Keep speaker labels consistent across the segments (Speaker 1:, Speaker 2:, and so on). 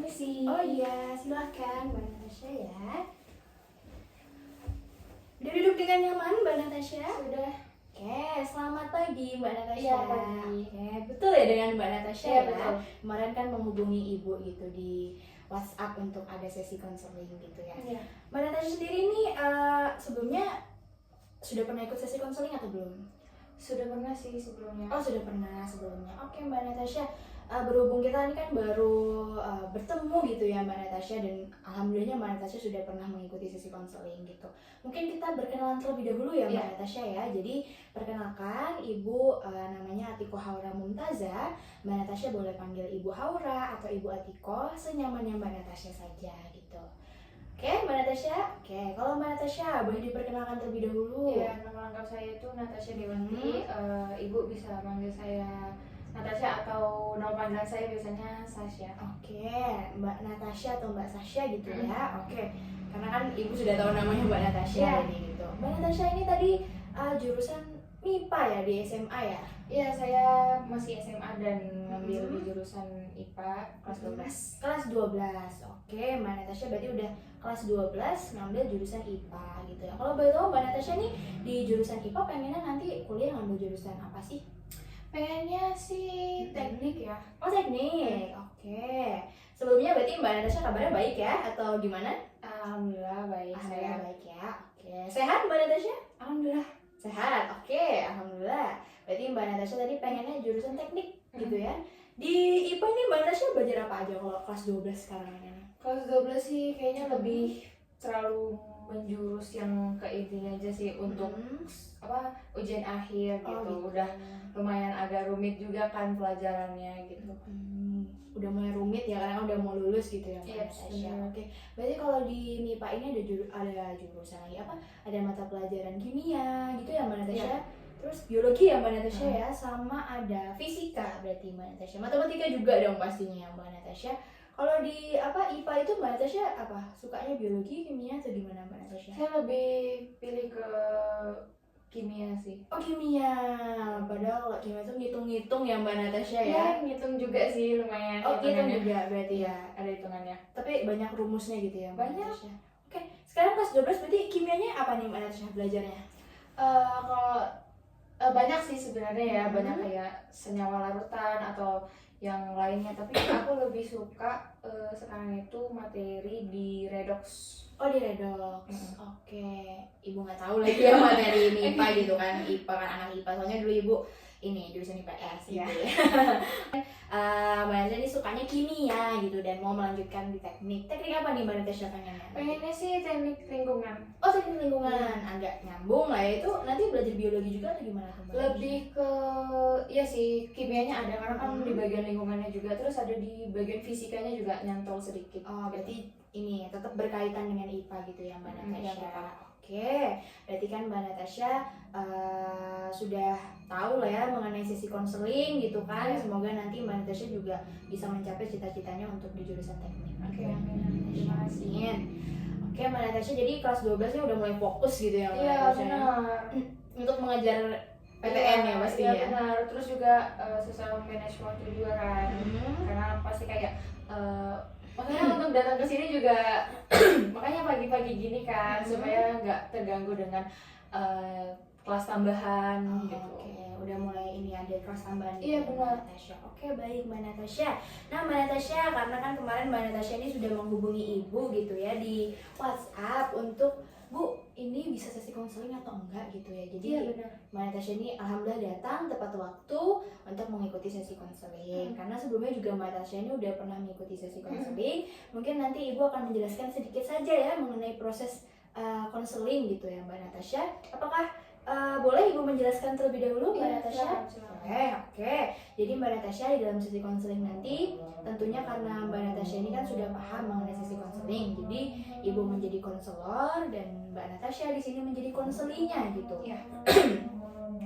Speaker 1: Permisi.
Speaker 2: Oh iya, silakan Mbak Natasha ya. Udah duduk dengan nyaman Mbak Natasha?
Speaker 1: Sudah.
Speaker 2: Oke, selamat pagi Mbak Natasha.
Speaker 1: Iya, pagi.
Speaker 2: Oke, betul ya dengan Mbak Natasha
Speaker 1: Iya,
Speaker 2: ya?
Speaker 1: betul.
Speaker 2: Kemarin kan menghubungi ibu gitu di WhatsApp untuk ada sesi konseling gitu ya.
Speaker 1: Iya.
Speaker 2: Mbak Natasha sendiri ini sebelumnya sudah pernah ikut sesi konseling atau belum?
Speaker 1: Sudah pernah sih sebelumnya.
Speaker 2: Oh, sudah pernah sebelumnya. Oke Mbak Natasha, berhubung kita ini kan baru bertemu gitu ya Mbak Natasha, dan alhamdulillahnya Mbak Natasha sudah pernah mengikuti sesi konseling gitu. Mungkin kita berkenalan terlebih dahulu ya Mbak
Speaker 1: Iya.
Speaker 2: Natasha ya. Jadi perkenalkan, Ibu namanya Atiko Haura Mumtaza. Mbak Natasha boleh panggil Ibu Haura atau Ibu Atiko, senyamannya Mbak Natasha saja gitu. Oke Mbak Natasha, oke kalau Mbak Natasha boleh diperkenalkan terlebih dahulu.
Speaker 1: Iya, nama lengkap saya itu Natasha Dewanti. Ibu bisa manggil saya Natasha atau nama panggilan saya biasanya Sasha.
Speaker 2: Oke, Mbak Natasha atau Mbak Sasha gitu ya. Oke, karena kan Ibu sudah tahu namanya Mbak Natasha
Speaker 1: Iya.
Speaker 2: ini gitu. Mbak Natasha ini tadi jurusan MIPA ya di SMA ya?
Speaker 1: Iya, saya masih SMA dan ngambil di jurusan IPA kelas 12.
Speaker 2: Kelas 12. Oke, Mbak Natasha berarti udah kelas 12 ngambil jurusan IPA gitu ya. Kalau boleh tahu Mbak Natasha nih di jurusan IPA pengennya nanti kuliah ngambil jurusan apa sih?
Speaker 1: Pengennya sih teknik ya.
Speaker 2: Oh, teknik. Oke. Sebelumnya berarti Mbak Natasha kabarnya baik ya atau gimana?
Speaker 1: Alhamdulillah baik
Speaker 2: Alhamdulillah
Speaker 1: saya.
Speaker 2: baik ya. Oke. Sehat Mbak Natasha?
Speaker 1: Alhamdulillah.
Speaker 2: Sehat. Oke, alhamdulillah. Berarti Mbak Natasha tadi pengennya jurusan teknik gitu ya. Di IPA ini Mbak Natasha belajar apa aja kalau kelas 12 sekarang ini?
Speaker 1: Kelas 12 sih kayaknya lebih terlalu menjurus yang ke intinya aja sih untuk ujian akhir gitu.
Speaker 2: gitu.
Speaker 1: Udah lumayan agak rumit juga kan pelajarannya gitu.
Speaker 2: Udah mulai rumit ya karena udah mau lulus gitu ya Mbak
Speaker 1: Iya,
Speaker 2: Natasha.
Speaker 1: benar.
Speaker 2: Oke. Berarti kalau di MIPA ini ada jurusan lagi apa? Ada mata pelajaran kimia gitu ya Mbak Natasha.
Speaker 1: Iya.
Speaker 2: Terus biologi ya Mbak Natasha ya, sama ada fisika berarti Mbak Natasha. Matematika juga dong pastinya ya Mbak Natasha. Kalau di IPA itu Mbak Natasha apa? Sukanya biologi, kimia atau gimana Mbak Natasha?
Speaker 1: Saya lebih pilih ke kimia sih.
Speaker 2: Oh kimia, padahal kalau kimia itu ngitung-ngitung ya Mbak Natasha ya.
Speaker 1: Ya, ngitung juga sih lumayan.
Speaker 2: Oh ngitung
Speaker 1: hitungannya.
Speaker 2: juga berarti ya.
Speaker 1: Ada hitungannya.
Speaker 2: Tapi banyak rumusnya gitu ya Mbak
Speaker 1: Banyak.
Speaker 2: Natasha. Oke, sekarang kelas 12 berarti kimianya apa nih Mbak Natasha belajarnya?
Speaker 1: Kalau banyak sih sebenarnya ya, banyak kayak senyawa larutan atau yang lainnya, tapi aku lebih suka sekarang itu materi di redox.
Speaker 2: Oh di redox. Oke, Ibu nggak tahu lagi ya materi MIPA gitu kan. IPA kan anak IPA, soalnya dulu Ibu ini jurusan IPS gitu
Speaker 1: Iya.
Speaker 2: ya. Mbak Natasha ini sukanya kimia gitu dan mau melanjutkan di teknik. Teknik apa nih Mbak Natasha pengennya?
Speaker 1: Pengennya sih teknik lingkungan.
Speaker 2: Oh teknik lingkungan, agak nyambung lah ya. Itu nanti belajar biologi juga atau gimana tuh Mbak Natasha?
Speaker 1: Lebih ke ya sih kimianya ada karena kan di bagian lingkungannya juga, terus ada di bagian fisikanya juga nyantol sedikit.
Speaker 2: Oh berarti ini tetap berkaitan dengan IPA gitu ya Mbak
Speaker 1: Iya,
Speaker 2: Natasha.
Speaker 1: Mbak.
Speaker 2: Oke, berarti kan Mbak Natasha sudah tahu lah ya mengenai sesi konseling gitu kan.
Speaker 1: Iya.
Speaker 2: Semoga nanti Mbak Natasha juga bisa mencapai cita-citanya untuk di jurusan teknik.
Speaker 1: Oke, amin. Terima kasih.
Speaker 2: Amin. Oke Mbak Natasha, jadi kelas 12 nya udah mulai fokus gitu ya Mbak
Speaker 1: Iya,
Speaker 2: Natasha?
Speaker 1: benar.
Speaker 2: Untuk mengejar PTN ya pasti
Speaker 1: Iya,
Speaker 2: ya?
Speaker 1: benar. Terus juga susah manage waktu juga kan. Karena pasti kayak makanya untuk datang ke sini juga makanya pagi-pagi gini kan supaya nggak terganggu dengan kelas tambahan
Speaker 2: Oh,
Speaker 1: gitu.
Speaker 2: Oke, udah mulai ini ada kelas tambahan gitu
Speaker 1: Iya,
Speaker 2: ya,
Speaker 1: benar.
Speaker 2: Mbak Natasha. Oke, baik Mbak Natasha. Nah, Mbak Natasha, karena kan kemarin Mbak Natasha ini sudah menghubungi Ibu gitu ya di WhatsApp untuk Bu, ini bisa sesi konseling atau enggak gitu ya. Jadi
Speaker 1: Iya, benar.
Speaker 2: Mbak Natasha ini alhamdulillah datang tepat waktu untuk mengikuti sesi konseling. Karena sebelumnya juga Mbak Natasha ini udah pernah mengikuti sesi konseling. Mungkin nanti Ibu akan menjelaskan sedikit saja ya mengenai proses konseling gitu ya Mbak Natasha. Apakah boleh Ibu menjelaskan terlebih dahulu Mbak
Speaker 1: Iya,
Speaker 2: Natasha?
Speaker 1: silakan.
Speaker 2: Oke. Jadi Mbak Natasha di dalam sesi konseling nanti tentunya karena Mbak Natasha ini kan sudah paham mengenai sesi konseling. Jadi Ibu menjadi konselor dan Mbak Natasha di sini menjadi konselinya gitu.
Speaker 1: Iya.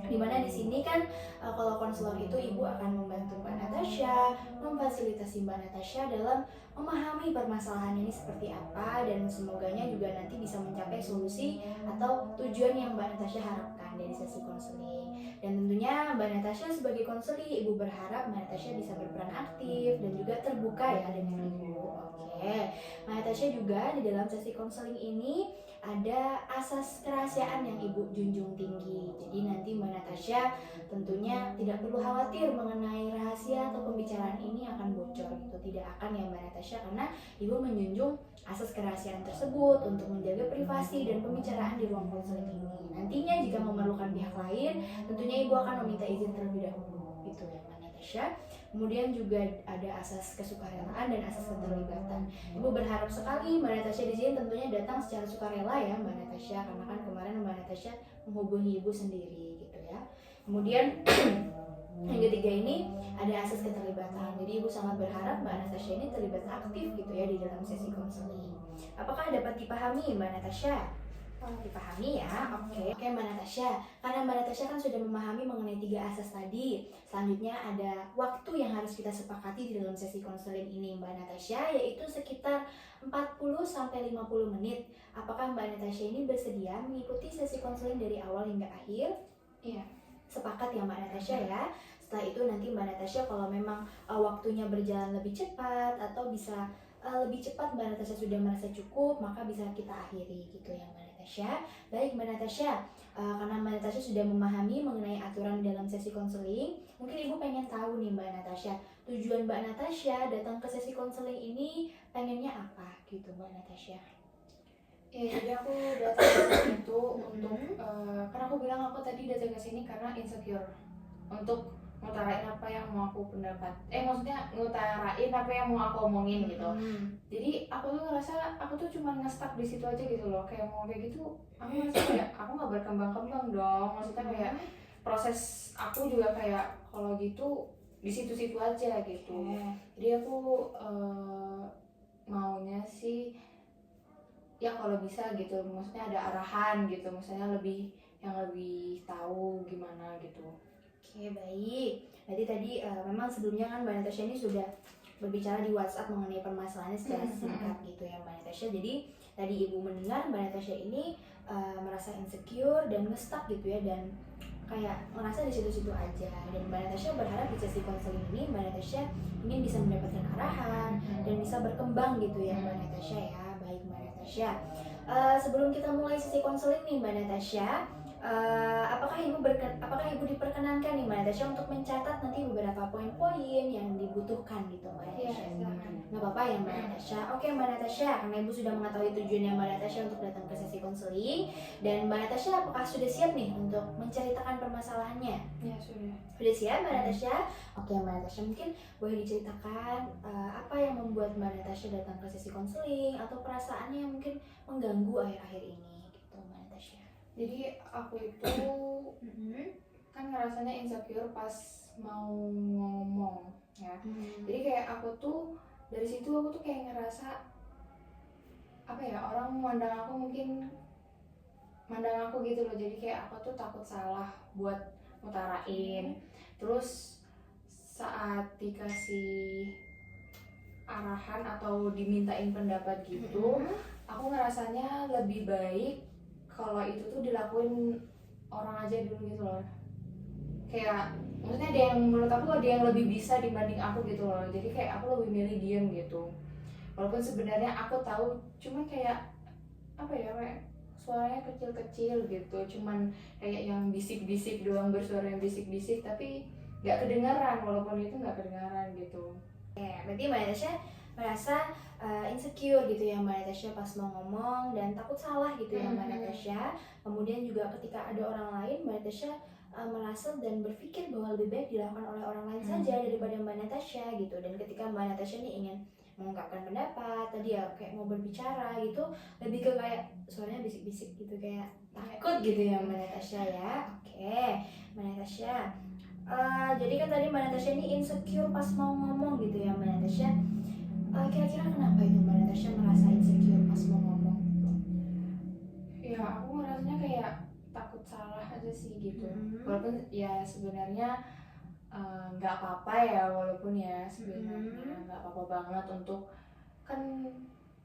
Speaker 2: Dimana di sini kan kalau konselor itu Ibu akan membantu Mbak Natasha, memfasilitasi Mbak Natasha dalam memahami permasalahan ini seperti apa dan semoganya juga nanti bisa mencapai solusi atau tujuan yang Mbak Natasha harapkan dari sesi konseling. Dan tentunya Mbak Natasha sebagai konseling, Ibu berharap Mbak Natasha bisa berperan aktif dan juga terbuka ya dengan Ibu. Oke, Mbak Natasha juga di dalam sesi konseling ini ada asas kerahasiaan yang Ibu junjung tinggi. Jadi nanti Mbak Natasha tentunya tidak perlu khawatir mengenai rahasia atau pembicaraan ini akan bocor gitu. Tidak akan ya Mbak Natasha, karena Ibu menjunjung asas kerahasiaan tersebut untuk menjaga privasi dan pembicaraan di ruang konseling ini. Nantinya jika memerlukan pihak lain, tentunya Ibu akan meminta izin terlebih dahulu. Itu ya Mbak Natasha. Kemudian juga ada asas kesukarelaan dan asas keterlibatan. Ibu berharap sekali Mbak Natasha di sini tentunya datang secara sukarela ya Mbak Natasha, karena kan kemarin Mbak Natasha menghubungi Ibu sendiri gitu ya. Kemudian yang ketiga ini ada asas keterlibatan. Jadi Ibu sangat berharap Mbak Natasha ini terlibat aktif gitu ya di dalam sesi konseling. Apakah dapat dipahami Mbak Natasha? Dipahami ya, oke Mbak Natasha. Karena Mbak Natasha kan sudah memahami mengenai 3 asas tadi. Selanjutnya ada waktu yang harus kita sepakati di dalam sesi konseling ini Mbak Natasha, yaitu sekitar 40-50 menit. Apakah Mbak Natasha ini bersedia mengikuti sesi konseling dari awal hingga akhir?
Speaker 1: Iya.
Speaker 2: Sepakat ya Mbak Natasha ya. Setelah itu nanti Mbak Natasha kalau memang waktunya berjalan lebih cepat atau bisa lebih cepat Mbak Natasha sudah merasa cukup, maka bisa kita akhiri gitu ya Mbak Natasha. Baik Mbak Natasha, karena Mbak Natasha sudah memahami mengenai aturan dalam sesi konseling, mungkin Ibu pengen tahu nih Mbak Natasha, tujuan Mbak Natasha datang ke sesi konseling ini pengennya apa gitu Mbak Natasha?
Speaker 1: Ya, jadi aku datang ke sini itu untuk karena aku bilang aku tadi datang ke sini karena insecure untuk ngutarain apa yang mau aku maksudnya ngutarain apa yang mau aku omongin gitu. Jadi aku tuh ngerasa aku tuh cuma nge-stuck di situ aja gitu loh, kayak mau kayak gitu aku ngerasa kayak aku nggak berkembang-kembang dong, maksudnya kayak proses aku juga kayak kalau gitu di situ-situ aja gitu. Jadi aku maunya sih ya kalau bisa gitu, maksudnya ada arahan gitu, misalnya yang lebih tahu gimana gitu.
Speaker 2: Oke baik, berarti tadi memang sebelumnya kan Mbak Natasha ini sudah berbicara di WhatsApp mengenai permasalahannya secara singkat gitu ya Mbak Natasha. Jadi tadi Ibu mendengar Mbak Natasha ini merasa insecure dan nge-stuck gitu ya, dan kayak merasa di situ-situ aja. Dan Mbak Natasha berharap di sesi konseling ini Mbak Natasha ingin bisa mendapatkan arahan dan bisa berkembang gitu ya Mbak Natasha ya. Baik Mbak Natasha, sebelum kita mulai sesi konseling nih Mbak Natasha, apakah ibu diperkenankan nih Mbak Natasha untuk mencatat nanti beberapa poin-poin yang dibutuhkan gitu Mbak Natasha? Nggak apa-apa ya Mbak Natasha? Oke Mbak Natasha, karena ibu sudah mengetahui tujuannya Mbak Natasha untuk datang ke sesi konseling, dan Mbak Natasha apakah sudah siap nih untuk menceritakan permasalahannya?
Speaker 1: Ya sudah.
Speaker 2: Sudah siap Mbak Natasha? Oke Mbak Natasha, mungkin boleh diceritakan apa yang membuat Mbak Natasha datang ke sesi konseling atau perasaannya yang mungkin mengganggu akhir-akhir ini gitu Mbak Natasha?
Speaker 1: Jadi aku itu kan ngerasanya insecure pas mau ngomong ya. Jadi kayak aku tuh dari situ aku tuh kayak ngerasa apa ya, orang mandang aku gitu loh. Jadi kayak aku tuh takut salah buat ngutarain. Terus saat dikasih arahan atau dimintain pendapat gitu, aku ngerasanya lebih baik kalau itu tuh dilakuin orang aja dulu gitu loh. Kayak maksudnya ada yang menurut aku ada yang lebih bisa dibanding aku gitu loh. Jadi kayak aku lebih milih diem gitu. Walaupun sebenarnya aku tahu, cuman kayak apa ya, kayak suaranya kecil-kecil gitu. Cuman kayak yang bisik-bisik doang, bersuara yang bisik-bisik tapi nggak kedengaran, walaupun itu nggak kedengaran gitu.
Speaker 2: Berarti Mbak Natasha merasa insecure gitu ya Mbak Natasha pas mau ngomong dan takut salah gitu ya Mbak Natasha. Kemudian juga ketika ada orang lain Mbak Natasha merasa dan berpikir bahwa lebih baik dilakukan oleh orang lain saja daripada Mbak Natasha gitu. Dan ketika Mbak Natasha ini ingin mengungkapkan pendapat tadi ya, kayak mau berbicara gitu, lebih ke kayak suaranya bisik-bisik gitu, kayak takut gitu ya Mbak Natasha ya. Oke Mbak Natasha, jadi kan tadi Mbak Natasha ini insecure pas mau ngomong gitu ya Mbak Natasha. Kira-kira kenapa itu Mbak Natasha merasa insecure pas mau ngomong gitu?
Speaker 1: Ya aku ngerasanya kayak takut salah aja sih gitu. Walaupun ya sebenarnya nggak apa-apa ya, walaupun ya sebenarnya nggak apa-apa banget untuk, kan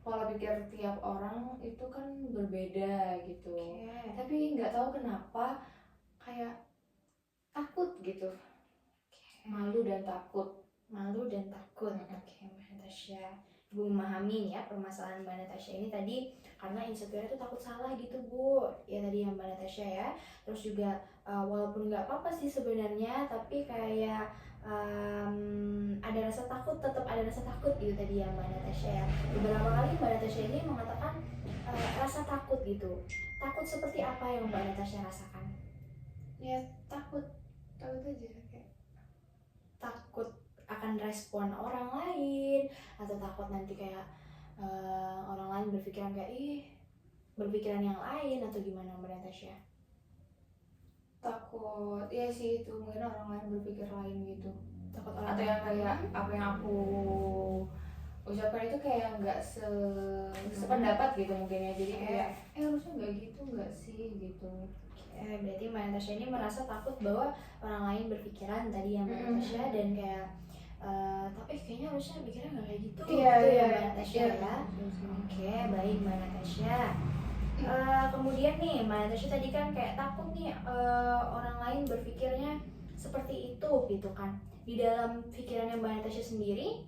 Speaker 1: pola pikir tiap orang itu kan berbeda gitu. Tapi nggak tahu kenapa kayak takut gitu, malu dan takut.
Speaker 2: Malu dan takut. Oke, Mbak Natasha. Ibu memahami nih ya permasalahan Mbak Natasha ini tadi karena insecure itu takut salah gitu Bu. Ya tadi yang Mbak Natasha ya. Terus juga walaupun nggak apa-apa sih sebenarnya, tapi kayak ada rasa takut, tetap ada rasa takut gitu tadi ya Mbak Natasha ya. Beberapa kali Mbak Natasha ini mengatakan rasa takut gitu. Takut seperti apa yang Mbak Natasha rasakan?
Speaker 1: Ya takut aja kayak
Speaker 2: Takut akan respon orang lain, atau takut nanti kayak orang lain berpikiran kayak berpikiran yang lain, atau gimana Mbak Natasha?
Speaker 1: takut ya sih, itu mungkin orang lain berpikir lain gitu,
Speaker 2: Takut orang
Speaker 1: atau yang kayak apa yang aku ucapkan itu kayak nggak sependapat gitu mungkin ya, jadi kayak harusnya nggak gitu nggak sih gitu.
Speaker 2: Berarti Mbak Natasha ini merasa takut bahwa orang lain berpikiran tadi yang Mbak Natasha, dan kayak tapi kayaknya harusnya pikirnya nggak kayak gitu.
Speaker 1: Iya,
Speaker 2: gitu
Speaker 1: iya,
Speaker 2: ya Mbak Natasha
Speaker 1: iya.
Speaker 2: ya. Oke, baik Mbak Natasha. Kemudian nih Mbak Natasha tadi kan kayak takut nih orang lain berpikirnya seperti itu gitu kan. Di dalam pikirannya Mbak Natasha sendiri,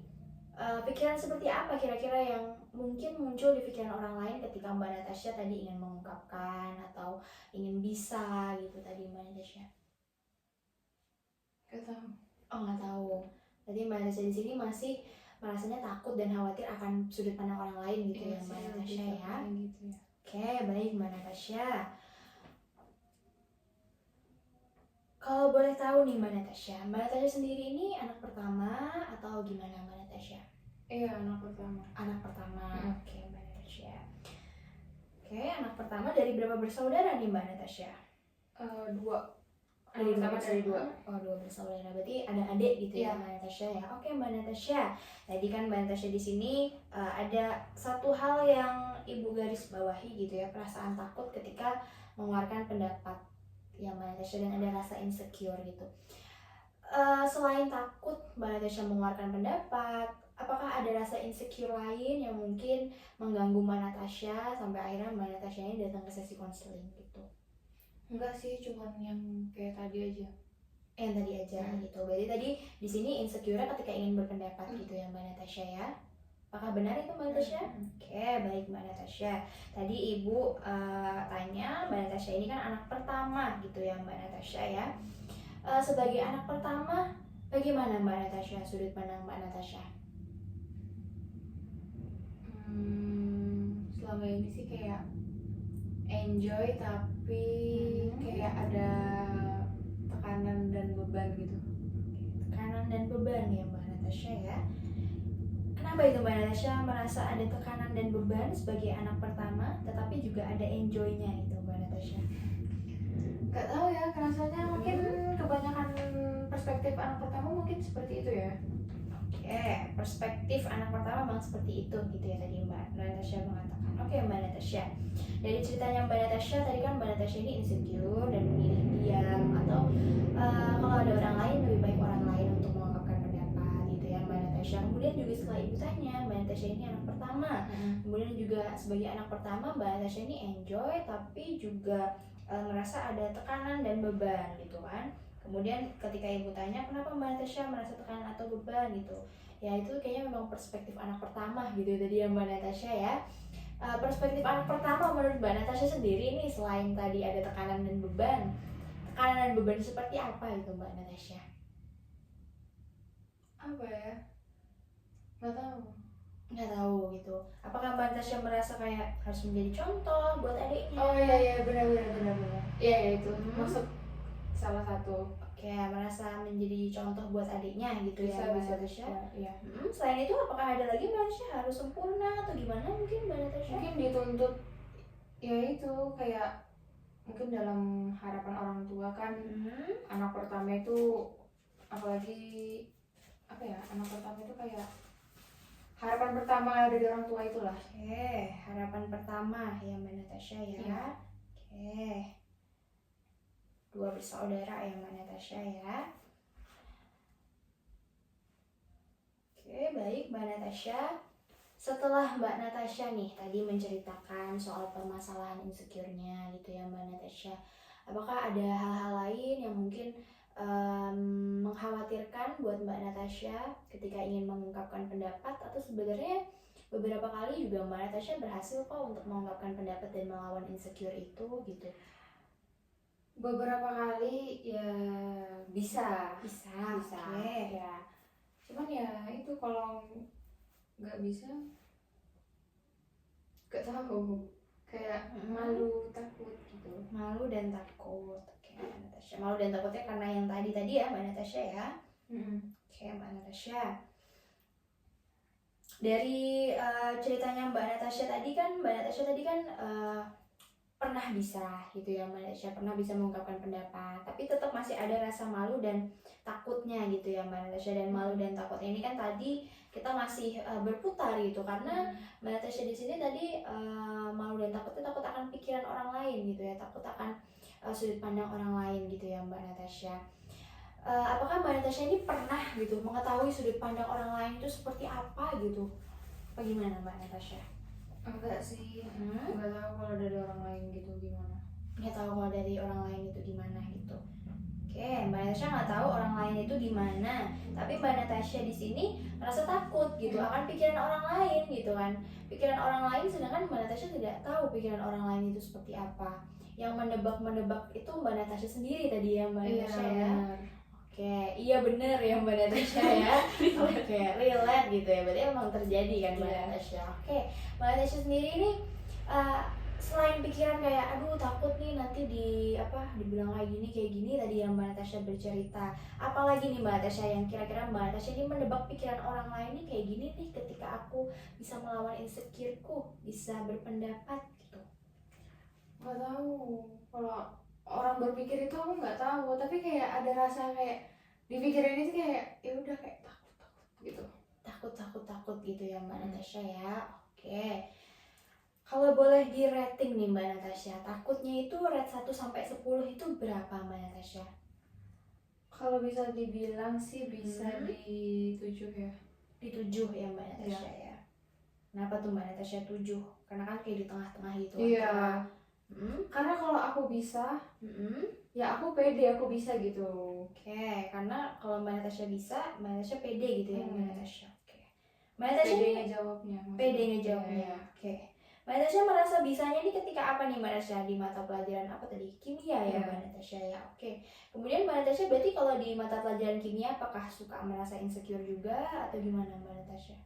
Speaker 2: pikiran seperti apa kira-kira yang mungkin muncul di pikiran orang lain ketika Mbak Natasha tadi ingin mengungkapkan atau ingin bisa gitu tadi Mbak Natasha?
Speaker 1: Gak tahu.
Speaker 2: Oh, nggak tahu. Tadi Mbak Natasha di sini masih merasanya takut dan khawatir akan sudut pandang orang lain gitu ya Mbak Natasha ya.
Speaker 1: Gitu ya.
Speaker 2: Oke, baik Mbak Natasha. Kalau boleh tahu nih Mbak Natasha sendiri ini anak pertama atau gimana Mbak Natasha?
Speaker 1: Iya, anak pertama.
Speaker 2: Anak pertama. Oke, Mbak Natasha. Oke, anak pertama dari berapa bersaudara nih Mbak Natasha?
Speaker 1: Dua.
Speaker 2: Dari
Speaker 1: Pertama dari dua.
Speaker 2: Oh, dua bersaudara. Berarti ada adik gitu ya
Speaker 1: Iya.
Speaker 2: Mbak Natasha ya. Oke, Mbak Natasha. Tadi kan Mbak Natasha di sini ada satu hal yang Ibu garis bawahi gitu ya, perasaan takut ketika mengeluarkan pendapat ya Mbak Natasha, dan ada rasa insecure gitu. Selain takut Mbak Natasha mengeluarkan pendapat, apakah ada rasa insecure lain yang mungkin mengganggu Mbak Natasha sampai akhirnya Mbak Natasha ini datang ke sesi konseling gitu?
Speaker 1: Enggak sih, cuman yang kayak tadi aja.
Speaker 2: Yang tadi aja gitu. Berarti tadi di sini insecure ketika ingin berpendapat gitu ya Mbak Natasha ya. Apakah benar itu Mbak Natasha? Oke, baik Mbak Natasha. Tadi Ibu tanya, Mbak Natasha ini kan anak pertama gitu ya Mbak Natasha ya. Sebagai anak pertama, bagaimana Mbak Natasha, sudut pandang Mbak Natasha?
Speaker 1: Selama ini sih kayak enjoy, tapi kayak ada tekanan dan beban gitu.
Speaker 2: Tekanan dan beban ya Mbak Natasha ya. Kenapa itu Mbak Natasha merasa ada tekanan dan beban sebagai anak pertama, tetapi juga ada enjoy-nya itu Mbak Natasha?
Speaker 1: Gak tahu ya, rasanya mungkin kebanyakan perspektif anak pertama mungkin seperti itu ya.
Speaker 2: Oke, perspektif anak pertama memang seperti itu gitu ya tadi Mbak Natasha mengatakan. Oke Mbak Natasha, dari ceritanya Mbak Natasha tadi kan Mbak Natasha ini insecure dan memilih diam, atau kalau ada orang lain lebih baik orang lain untuk mengungkapkan pendapat gitu ya Mbak Natasha. Kemudian juga setelah ibu tanya, Mbak Natasha ini anak pertama, kemudian juga sebagai anak pertama Mbak Natasha ini enjoy tapi juga merasa ada tekanan dan beban gitu kan. Kemudian ketika ibu tanya kenapa Mbak Natasha merasa tekanan atau beban gitu, ya itu kayaknya memang perspektif anak pertama gitu tadi ya Mbak Natasha ya. Perspektif anak pertama menurut Mbak Natasha sendiri nih, selain tadi ada tekanan dan beban seperti apa itu Mbak Natasha?
Speaker 1: Apa ya? Nggak tahu
Speaker 2: Gitu. Apakah Mbak Natasha merasa kayak harus menjadi contoh buat adiknya?
Speaker 1: Oh iya benar. Iya itu maksud salah satu.
Speaker 2: Oke, merasa menjadi contoh buat adiknya gitu ya Mbak Natasha.
Speaker 1: Iya.
Speaker 2: Selain itu apakah ada lagi Mbak Natasha harus sempurna atau gimana mungkin Mbak Natasha?
Speaker 1: Mungkin dituntut ya itu kayak mungkin dalam harapan orang tua kan. Anak pertama itu apalagi apa ya, anak pertama itu kayak harapan pertama dari orang tua itulah.
Speaker 2: Oke, harapan pertama ya Mbak Natasha ya.
Speaker 1: Iya.
Speaker 2: Oke, dua bersaudara ya Mbak Natasha ya. Oke, baik Mbak Natasha. Setelah Mbak Natasha nih tadi menceritakan soal permasalahan insecure-nya gitu ya Mbak Natasha, Apakah ada hal-hal lain yang mungkin mengkhawatirkan buat Mbak Natasha ketika ingin mengungkapkan pendapat, atau sebenarnya beberapa kali juga Mbak Natasha berhasil kok untuk mengungkapkan pendapat dan melawan insecure itu gitu?
Speaker 1: Beberapa kali ya bisa
Speaker 2: Oke.
Speaker 1: ya, cuman ya itu kalau nggak bisa nggak tahu, kayak malu takut gitu.
Speaker 2: Malu dan takut. Oke, Mbak Natasha. Malu dan takutnya karena yang tadi ya Mbak Natasha ya. Oke, Mbak Natasha. Dari ceritanya Mbak Natasha tadi kan pernah bisa gitu ya Mbak Natasha, pernah bisa mengungkapkan pendapat, tapi tetap masih ada rasa malu dan takutnya gitu ya Mbak Natasha. Dan malu dan takutnya ini kan tadi kita masih berputar gitu, karena Mbak Natasha di sini tadi malu dan takutnya takut akan pikiran orang lain gitu ya, takut akan sudut pandang orang lain gitu ya Mbak Natasha. Apakah Mbak Natasha ini pernah gitu mengetahui sudut pandang orang lain itu seperti apa gitu? Bagaimana Mbak Natasha?
Speaker 1: Enggak sih, nggak tahu kalau dari orang lain gitu gimana.
Speaker 2: Nggak tahu kalau dari orang lain itu gimana gitu. Oke, Mbak Natasha nggak tahu orang lain itu gimana, tapi Mbak Natasha di sini merasa takut gitu akan pikiran orang lain gitu kan. Pikiran orang lain, sedangkan Mbak Natasha tidak tahu pikiran orang lain itu seperti apa. Yang menebak itu Mbak Natasha sendiri tadi ya Mbak Natasha ya.
Speaker 1: Benar.
Speaker 2: Oke, iya bener ya Mbak Natasha ya. Oke, relate gitu ya, berarti emang terjadi kan Mbak Natasha. Oke, Mbak Natasha sendiri ini selain pikiran kayak aduh takut nih nanti dibilang kayak gini tadi yang Mbak Natasha bercerita, apalagi nih Mbak Natasha yang kira-kira Mbak Natasha ini menebak pikiran orang lain nih kayak gini nih ketika aku bisa melawan insecureku, bisa berpendapat gitu?
Speaker 1: Nggak tahu, kalau orang berpikir itu aku nggak tahu, tapi kayak ada rasa kayak dipikirin itu kayak ya udah kayak
Speaker 2: takut gitu ya Mbak Natasha ya. Oke, kalau boleh di rating nih Mbak Natasha, takutnya itu rate 1 sampai 10 itu berapa Mbak Natasha?
Speaker 1: Kalau bisa dibilang sih bisa di 7 ya.
Speaker 2: Di 7 ya Mbak Natasha ya. Kenapa tuh Mbak Natasha 7? Karena kan kayak di tengah-tengah gitu.
Speaker 1: Iya. Karena kalau aku bisa, ya aku pede aku bisa gitu.
Speaker 2: Oke, karena kalau Mbak Natasha bisa, Mbak Natasha pede gitu ya Mbak Natasha. Oke. Mbak Natasha
Speaker 1: Pede ngejawabnya.
Speaker 2: Pede ngejawabnya. Oke. Mbak Natasha merasa bisanya ini ketika apa nih Mbak Natasha? Di mata pelajaran apa tadi? Kimia ya Mbak Natasha ya. Oke. Kemudian Mbak Natasha berarti kalau di mata pelajaran kimia apakah suka merasa insecure juga atau gimana Mbak Natasha?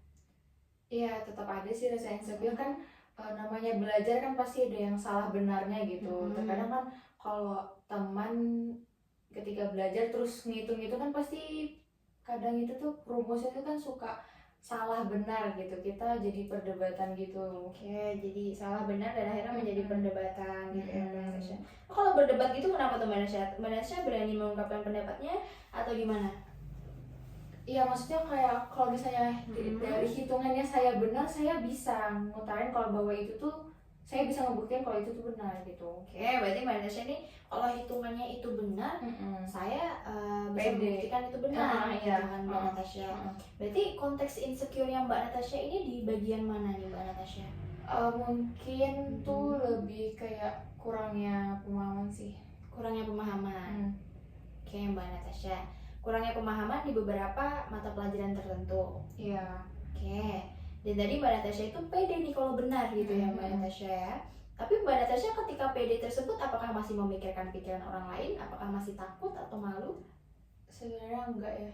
Speaker 1: Iya, tetap ada sih rasa insecure kan. Namanya belajar kan pasti ada yang salah benarnya gitu. Terkadang kan kalau teman ketika belajar terus ngitung itu kan pasti kadang itu tuh rumusnya itu kan suka salah benar gitu, kita jadi perdebatan gitu.
Speaker 2: Oke, jadi salah benar dan akhirnya menjadi perdebatan gitu ya Mbak Natasha. Kalau berdebat gitu kenapa tuh Mbak Natasha? Mbak Natasha berani mengungkapkan pendapatnya atau gimana?
Speaker 1: Iya, maksudnya kayak kalau misalnya dari hitungannya saya benar, saya bisa ngutarin kalau bahwa itu tuh saya bisa ngebuktiin kalau itu tuh benar gitu.
Speaker 2: Oke, berarti Mbak Natasha ini kalau hitungannya itu benar, saya bisa membuktikan itu benar, kan Mbak Natasha. Berarti konteks insecure yang Mbak Natasha ini di bagian mana nih Mbak Natasha?
Speaker 1: Mungkin tuh lebih kayak kurangnya pemahaman sih.
Speaker 2: Kurangnya pemahaman. Oke Mbak Natasha, kurangnya pemahaman di beberapa mata pelajaran tertentu.
Speaker 1: Iya.
Speaker 2: Oke. Dan tadi Mbak Natasha itu pede nih kalau benar gitu ya Mbak Natasha ya. Tapi Mbak Natasha ketika pede tersebut apakah masih memikirkan pikiran orang lain? Apakah masih takut atau malu?
Speaker 1: Sebenarnya enggak ya.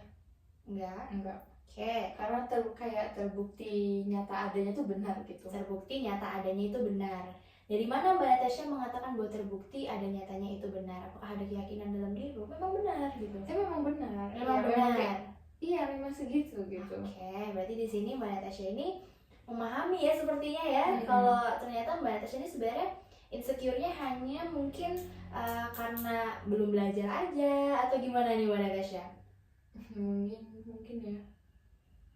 Speaker 2: Enggak. Oke.
Speaker 1: Karena kayak terbukti nyata adanya tuh benar gitu.
Speaker 2: Terbukti nyata adanya itu benar. Dari mana Mbak Natasha mengatakan bahwa terbukti ada nyatanya itu benar? Apakah ada keyakinan dalam diri bahwa memang benar gitu?
Speaker 1: Memang benar.
Speaker 2: Memang benar.
Speaker 1: Iya, memang segitu gitu.
Speaker 2: Oke, berarti di sini Mbak Natasha ini memahami ya sepertinya ya, kalau ternyata Mbak Natasha ini sebenarnya insecure-nya hanya mungkin karena belum belajar aja atau gimana nih Mbak Natasha?
Speaker 1: Mungkin ya.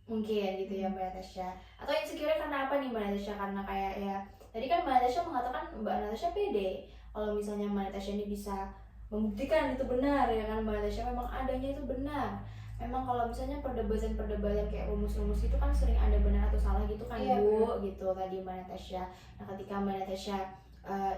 Speaker 2: Mungkin gitu ya Mbak Natasha. Atau insecure-nya karena apa nih Mbak Natasha? Karena kayak ya tadi kan Mbak Natasha mengatakan Mbak Natasha pede kalau misalnya Mbak Natasha ini bisa membuktikan itu benar ya kan, Mbak Natasha memang adanya itu benar. Memang kalau misalnya perdebatan kayak rumus-rumus itu kan sering ada benar atau salah gitu kan Bu, gitu tadi Mbak Natasha. Nah ketika Mbak Natasha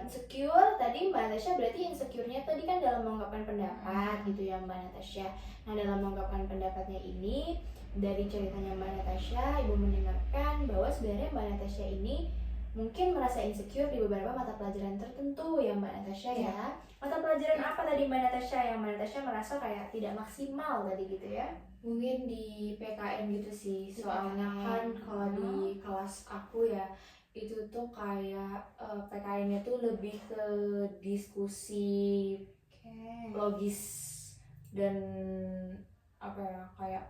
Speaker 2: insecure tadi Mbak Natasha, berarti insecure-nya tadi kan dalam mengungkapkan pendapat gitu ya Mbak Natasha. Nah dalam mengungkapkan pendapatnya ini, dari ceritanya Mbak Natasha, ibu mendengarkan bahwa sebenarnya Mbak Natasha ini mungkin merasa insecure di beberapa mata pelajaran tertentu ya Mbak Natasha ya. Mata pelajaran apa tadi Mbak Natasha yang Mbak Natasha merasa kayak tidak maksimal tadi gitu ya?
Speaker 1: Mungkin di PKN gitu sih,
Speaker 2: Di
Speaker 1: soalnya
Speaker 2: PKN.
Speaker 1: kan kalau di kelas aku ya itu tuh kayak PKN-nya tuh lebih ke diskusi
Speaker 2: Oke.
Speaker 1: logis dan apa ya, kayak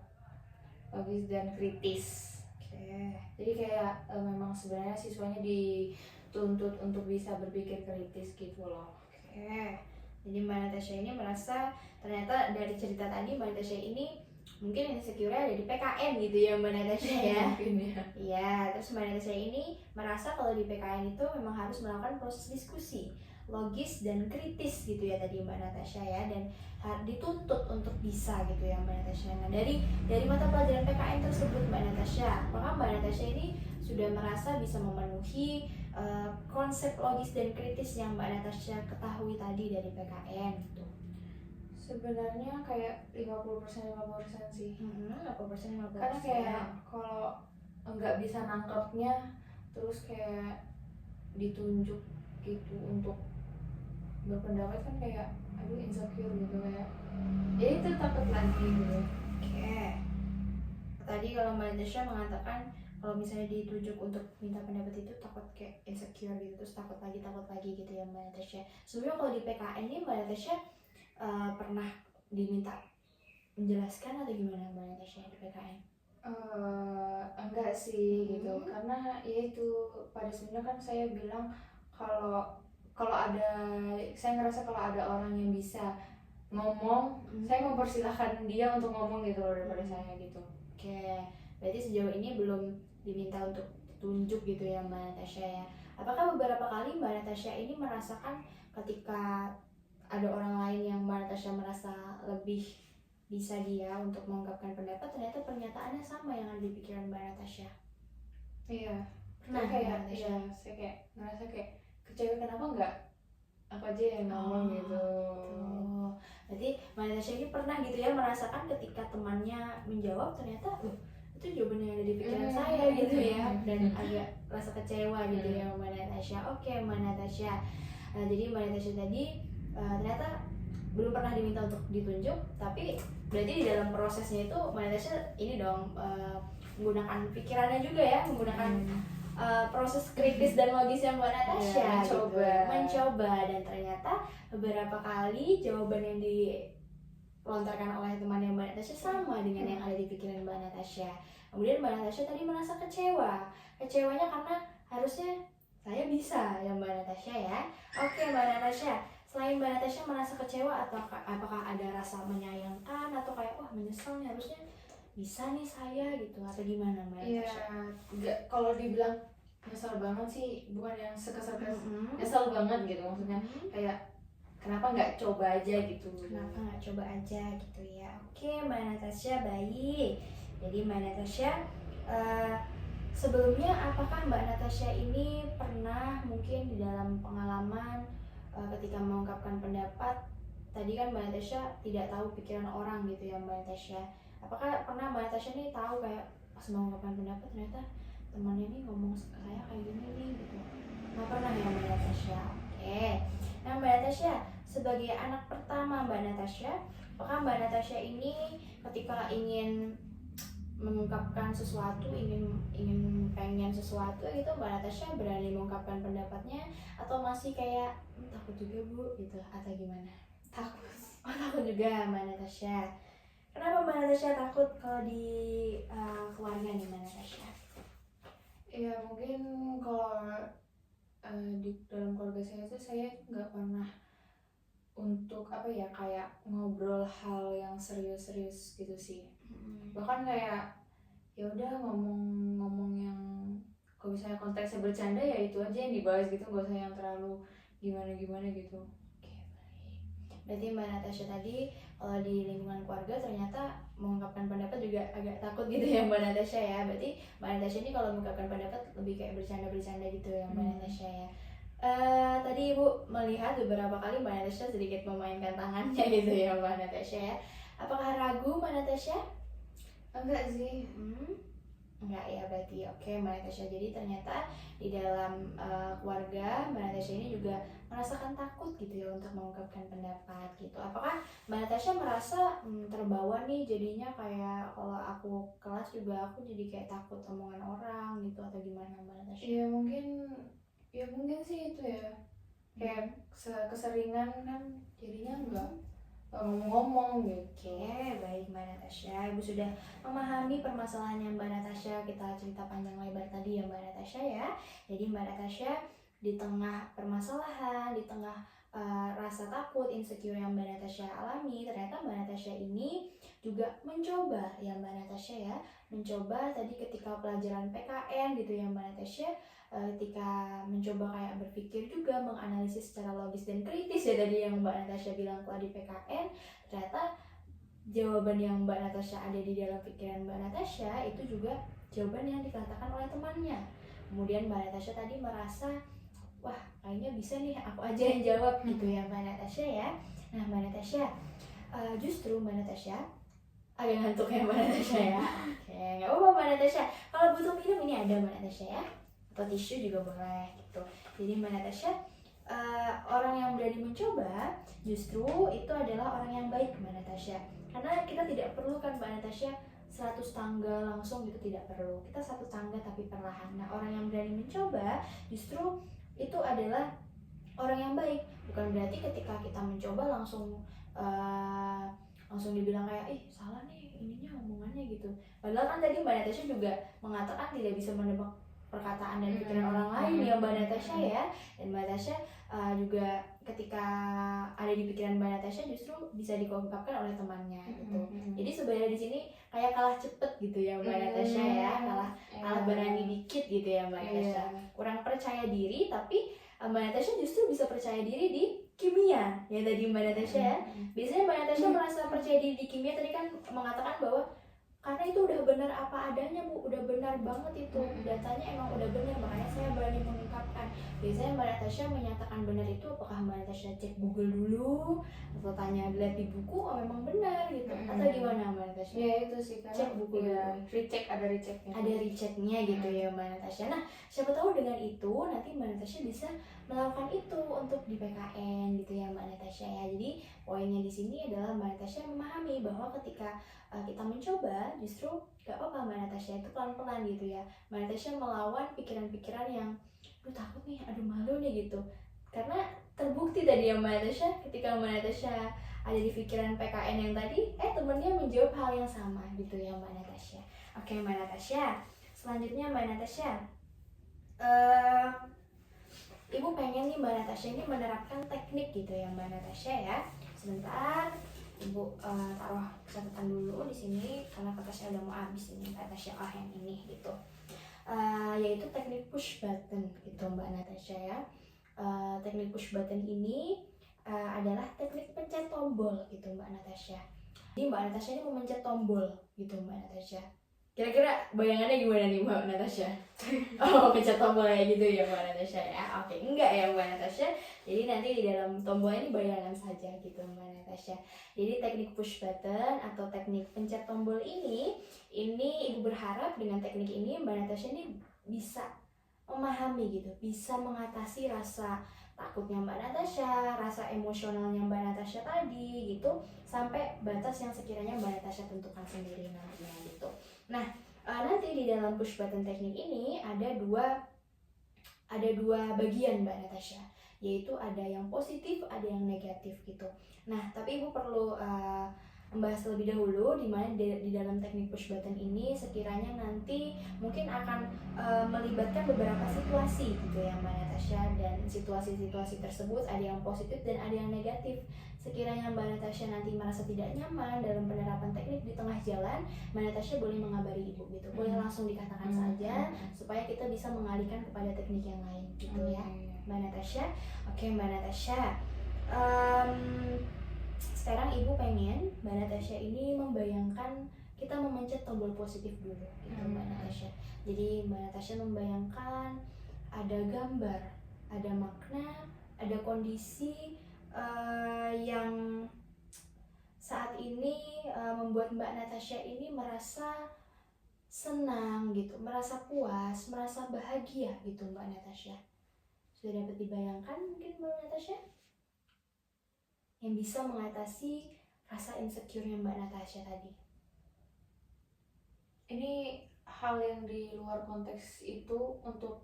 Speaker 1: logis dan kritis.
Speaker 2: Oke.
Speaker 1: Jadi kayak memang sebenarnya siswanya dituntut untuk bisa berpikir kritis gitu loh.
Speaker 2: Oke. Jadi Mbak Natasha ini merasa ternyata dari cerita tadi Mbak Natasha ini mungkin insecure-nya ada di PKN gitu ya Mbak Natasha ya.
Speaker 1: Mungkin ya.
Speaker 2: Iya, terus Mbak Natasha ini merasa kalau di PKN itu memang harus melakukan proses diskusi logis dan kritis gitu ya tadi Mbak Natasha ya, dan dituntut untuk bisa gitu ya Mbak Natasha. Nah dari mata pelajaran PKN tersebut Mbak Natasha, apakah Mbak Natasha ini sudah merasa bisa memenuhi konsep logis dan kritis yang Mbak Natasha ketahui tadi dari PKN gitu?
Speaker 1: Sebenarnya kayak 50% 50% sih.
Speaker 2: 50% 50%.
Speaker 1: Karena kayak kalau nggak bisa nangkepnya terus kayak ditunjuk gitu untuk berpendapat kan kayak aduh insecure gitu, kayak ya itu takut lagi gitu.
Speaker 2: Oke. Tadi kalau Mbak Natasha mengatakan kalau misalnya ditunjuk untuk minta pendapat itu takut kayak insecure gitu, terus takut lagi gitu ya Mbak Natasha. Sebenarnya kalau di PKN ini Mbak Natasha pernah diminta menjelaskan atau gimana Mbak Natasha di PKN?
Speaker 1: Enggak sih gitu, karena ya itu pada sebenarnya kan saya bilang kalau ada, saya ngerasa kalau ada orang yang bisa ngomong, saya mempersilahkan dia untuk ngomong gitu loh daripada saya gitu.
Speaker 2: Oke, berarti sejauh ini belum diminta untuk tunjuk gitu ya Mbak Natasha ya. Apakah beberapa kali Mbak Natasha ini merasakan ketika ada orang lain yang Mbak Natasha merasa lebih bisa dia untuk mengungkapkan pendapat, ternyata pernyataannya sama yang ada di pikiran Mbak Natasha?
Speaker 1: Iya,
Speaker 2: Pernah
Speaker 1: kayak
Speaker 2: Mbak Natasha?
Speaker 1: ya saya kayak ngerasa kayak kecewa, kenapa enggak aku aja yang ngomong gitu.
Speaker 2: Tuh. Berarti Mbak Natasha ini pernah gitu ya merasakan ketika temannya menjawab ternyata loh itu jawaban yang ada di pikiran saya gitu ya, dan agak rasa kecewa gitu ya Mbak Natasha. Oke Mbak Natasha. Jadi Mbak Natasha tadi ternyata belum pernah diminta untuk ditunjuk, tapi berarti di dalam prosesnya itu Mbak Natasha ini dong menggunakan pikirannya juga ya, menggunakan proses kritis dan logis yang Mbak Natasha mencoba, dan ternyata beberapa kali jawaban yang dilontarkan oleh temannya Mbak Natasha sama dengan yang ada di pikiran Mbak Natasha. Kemudian Mbak Natasha tadi merasa kecewanya karena harusnya saya bisa ya Mbak Natasha ya. Oke Mbak Natasha, selain Mbak Natasha merasa kecewa, atau apakah ada rasa menyayangkan atau kayak wah menyesal nih harusnya bisa nih saya gitu, atau gimana Mbak Natasha?
Speaker 1: Iya, enggak, kalau dibilang nyesel banget sih bukan yang nyesel banget gitu, maksudnya kayak kenapa nggak coba aja gitu.
Speaker 2: Kenapa nggak coba aja gitu ya. Oke Mbak Natasha, baik. Jadi Mbak Natasha sebelumnya apakah Mbak Natasha ini pernah mungkin di dalam pengalaman ketika mengungkapkan pendapat, tadi kan Mbak Natasha tidak tahu pikiran orang gitu ya Mbak Natasha. Apakah pernah Mbak Natasha ini tahu kayak pas mengungkapkan pendapat ternyata temannya ini ngomong ke saya kayak gini nih gitu? Nggak pernah ya Mbak Natasha. Oke. Nah Mbak Natasha, sebagai anak pertama Mbak Natasha, apakah Mbak Natasha ini ketika ingin mengungkapkan sesuatu, ingin pengen sesuatu gitu, Mbak Natasha berani mengungkapkan pendapatnya atau masih kayak takut juga Bu gitu atau gimana?
Speaker 1: Takut.
Speaker 2: Oh takut juga Mbak Natasha. Kenapa Mbak Natasha takut kalau di keluarga nih Mbak Natasha?
Speaker 1: Ya mungkin kalau di dalam keluarga saya tuh saya nggak pernah untuk apa ya kayak ngobrol hal yang serius-serius gitu sih. Bahkan kayak ya udah ngomong yang kalau misalnya konteksnya bercanda ya itu aja yang dibahas gitu, nggak usah yang terlalu gimana gitu.
Speaker 2: Oke, baik. Berarti Mbak Natasha tadi kalau di lingkungan keluarga ternyata mengungkapkan pendapat juga agak takut gitu ya Mbak Natasha ya. Berarti Mbak Natasha ini kalau mengungkapkan pendapat lebih kayak bercanda gitu ya Mbak Natasha ya. Tadi Ibu melihat beberapa kali Mbak Natasha sedikit memainkan tangannya gitu ya Mbak Natasha ya. Apakah ragu Mbak Natasha?
Speaker 1: Enggak sih.
Speaker 2: Enggak ya berarti. Oke Mbak Natasha, jadi ternyata di dalam keluarga Mbak Natasha ini juga merasakan takut gitu ya untuk mengungkapkan pendapat gitu. Apakah Mbak Natasha merasa terbawa nih jadinya kayak kalau aku kelas juga aku jadi kayak takut omongan orang gitu atau gimana Mbak Natasha?
Speaker 1: Ya mungkin sih itu ya, kayak keseringan kan jadinya nggak ngomong gitu.
Speaker 2: Oke, baik Mbak Natasha. Ibu sudah memahami permasalahannya Mbak Natasha. Kita cerita panjang lebar tadi ya Mbak Natasha ya. Jadi Mbak Natasha di tengah permasalahan, di tengah rasa takut, insecure yang Mbak Natasha alami, ternyata Mbak Natasha ini juga mencoba ya Mbak Natasha ya. Mencoba tadi ketika pelajaran PKN gitu ya Mbak Natasha. Ketika mencoba kayak berpikir juga, menganalisis secara logis dan kritis ya tadi yang Mbak Natasha bilang kalau di PKN, ternyata jawaban yang Mbak Natasha ada di dalam pikiran Mbak Natasha itu juga jawaban yang dikatakan oleh temannya. Kemudian Mbak Natasha tadi merasa, wah kayaknya bisa nih aku aja yang jawab gitu ya Mbak Natasha ya. Nah Mbak Natasha, justru Mbak Natasha agak ngantuk ya Mbak Natasha ya. Oke, nggak apa-apa Mbak Natasha. Kalau butuh minum ini ada Mbak Natasha ya, atau tisu juga boleh gitu. Jadi Mbak Natasha, orang yang berani mencoba justru itu adalah orang yang baik Mbak Natasha. Karena kita tidak perlu kan Mbak Natasha 100 tangga langsung gitu, tidak perlu. Kita 1 tangga tapi perlahan. Nah orang yang berani mencoba justru itu adalah orang yang baik. Bukan berarti ketika kita mencoba langsung langsung dibilang kayak salah nih ininya omongannya gitu. Padahal kan tadi Mbak Natasha juga mengatakan tidak bisa menebak perkataan dan pikiran orang lain ya Mbak Natasha ya. Dan Mbak Natasha juga ketika ada di pikiran Mbak Natasha justru bisa diungkapkan oleh temannya gitu. Jadi sebenarnya di sini kayak kalah cepet gitu ya Mbak Natasha ya, kalah berani dikit gitu ya Mbak Natasha. Kurang percaya diri, tapi Mbak Natasha justru bisa percaya diri di kimia ya tadi Mbak Natasha ya. Biasanya Mbak Natasha merasa percaya diri di kimia tadi kan mengatakan bahwa karena itu udah benar apa adanya Bu, udah benar banget itu, datanya emang udah benar, makanya saya berani mengungkapkan. Biasanya Mbak Natasha menyatakan benar itu apakah Mbak Natasha cek Google dulu atau tanya lihat di buku, oh memang benar gitu, atau gimana Mbak Natasha?
Speaker 1: Ya itu sih,
Speaker 2: cek buku
Speaker 1: ya,
Speaker 2: dulu.
Speaker 1: recheck, ada rechecknya.
Speaker 2: Ada rechecknya gitu ya Mbak Natasha. Nah siapa tahu dengan itu nanti Mbak Natasha bisa melakukan itu untuk di PKN gitu ya Mbak Natasha ya. Jadi poinnya di sini adalah Mbak Natasha memahami bahwa ketika kita mencoba justru gak apa-apa Mbak Natasha, itu pelan-pelan gitu ya. Mbak Natasha melawan pikiran-pikiran yang aduh takut nih, aduh malu nih gitu. Karena terbukti tadi ya Mbak Natasha, ketika Mbak Natasha ada di pikiran PKN yang tadi, temennya menjawab hal yang sama gitu ya Mbak Natasha. Oke Mbak Natasha, selanjutnya Mbak Natasha, Ibu pengen nih Mbak Natasha ini menerapkan teknik gitu ya Mbak Natasha ya. Sebentar, Ibu taruh catatan dulu di sini karena kertasnya udah mau habis ini Mbak Natasha, yang ini gitu. Yaitu teknik push button gitu Mbak Natasha ya. Teknik push button ini adalah teknik pencet tombol gitu Mbak Natasha. Jadi Mbak Natasha ini memencet tombol gitu Mbak Natasha. Kira-kira bayangannya gimana nih Mbak Natasha? Oh, pencet tombol ya gitu ya Mbak Natasha ya. Oke, enggak ya Mbak Natasha. Jadi nanti di dalam tombol ini bayangan saja gitu Mbak Natasha. Jadi teknik push button atau teknik pencet tombol ini Ibu berharap dengan teknik ini Mbak Natasha ini bisa memahami gitu, bisa mengatasi rasa takutnya Mbak Natasha, rasa emosionalnya Mbak Natasha tadi gitu, sampai batas yang sekiranya Mbak Natasha tentukan sendiri nantinya gitu. Nah, nanti di dalam push button teknik ini ada dua bagian Mbak Natasha, yaitu ada yang positif, ada yang negatif gitu. Nah, tapi Ibu perlu membahas terlebih dahulu di mana di dalam teknik push button ini sekiranya nanti mungkin akan melibatkan beberapa situasi gitu ya Mbak Natasha, dan situasi-situasi tersebut ada yang positif dan ada yang negatif. Sekiranya Mbak Natasha nanti merasa tidak nyaman dalam penerapan teknik di tengah jalan, Mbak Natasha boleh mengabari Ibu gitu, boleh langsung dikatakan saja supaya kita bisa mengalihkan kepada teknik yang lain gitu ya Mbak Natasha. Oke Mbak Natasha, sekarang Ibu pengen Mbak Natasha ini membayangkan kita memencet tombol positif dulu gitu Mbak Natasha. Jadi Mbak Natasha membayangkan ada gambar ada makna, ada kondisi yang saat ini membuat Mbak Natasha ini merasa senang gitu, merasa puas, merasa bahagia gitu Mbak Natasha. Sudah dapat dibayangkan mungkin Mbak Natasha? Yang bisa mengatasi rasa insecure-nya Mbak Natasha tadi.
Speaker 1: Ini hal yang di luar konteks itu untuk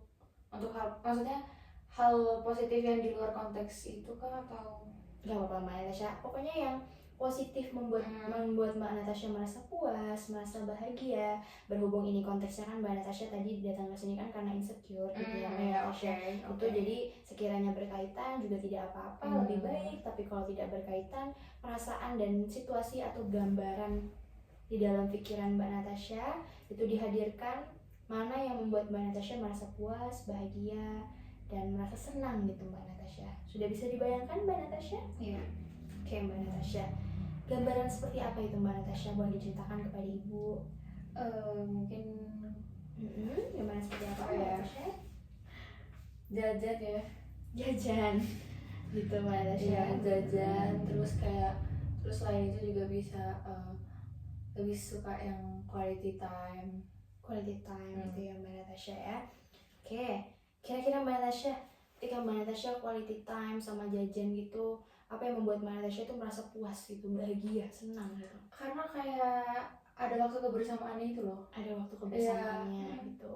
Speaker 1: hal, maksudnya hal positif yang di luar konteks itu kan, atau
Speaker 2: Gak apa-apa Mbak Natasha, pokoknya yang positif membuat Mbak Natasha merasa puas, merasa bahagia. Berhubung ini konteksnya kan Mbak Natasha tadi datang ke sini kan karena insecure gitu ya Mbak Natasha. Itu jadi sekiranya berkaitan juga tidak apa-apa, lebih baik. Tapi kalau tidak berkaitan, perasaan dan situasi atau gambaran di dalam pikiran Mbak Natasha itu dihadirkan, mana yang membuat Mbak Natasha merasa puas, bahagia, dan merasa senang gitu Mbak Natasha. Sudah bisa dibayangkan Mbak Natasha?
Speaker 1: iya.
Speaker 2: Oke Mbak Natasha, gambaran seperti apa itu Mbak Natasha? Boleh diceritakan kepada Ibu?
Speaker 1: Mungkin
Speaker 2: Gambaran seperti apa
Speaker 1: Oh,
Speaker 2: Mbak
Speaker 1: ya.
Speaker 2: Natasha?
Speaker 1: jajan ya.
Speaker 2: Jajan gitu Mbak Natasha.
Speaker 1: Iya, jajan, terus selain itu juga bisa lebih suka yang quality time.
Speaker 2: Quality time gitu ya Mbak Natasha ya. Oke, kira-kira Mbak Natasha, ketika Mbak Natasha quality time sama jajan gitu, apa yang membuat Mbak Natasha itu merasa puas gitu, bahagia, senang gitu?
Speaker 1: Karena kayak ada waktu kebersamaannya itu loh.
Speaker 2: Ada waktu kebersamaannya
Speaker 1: Iya.
Speaker 2: gitu.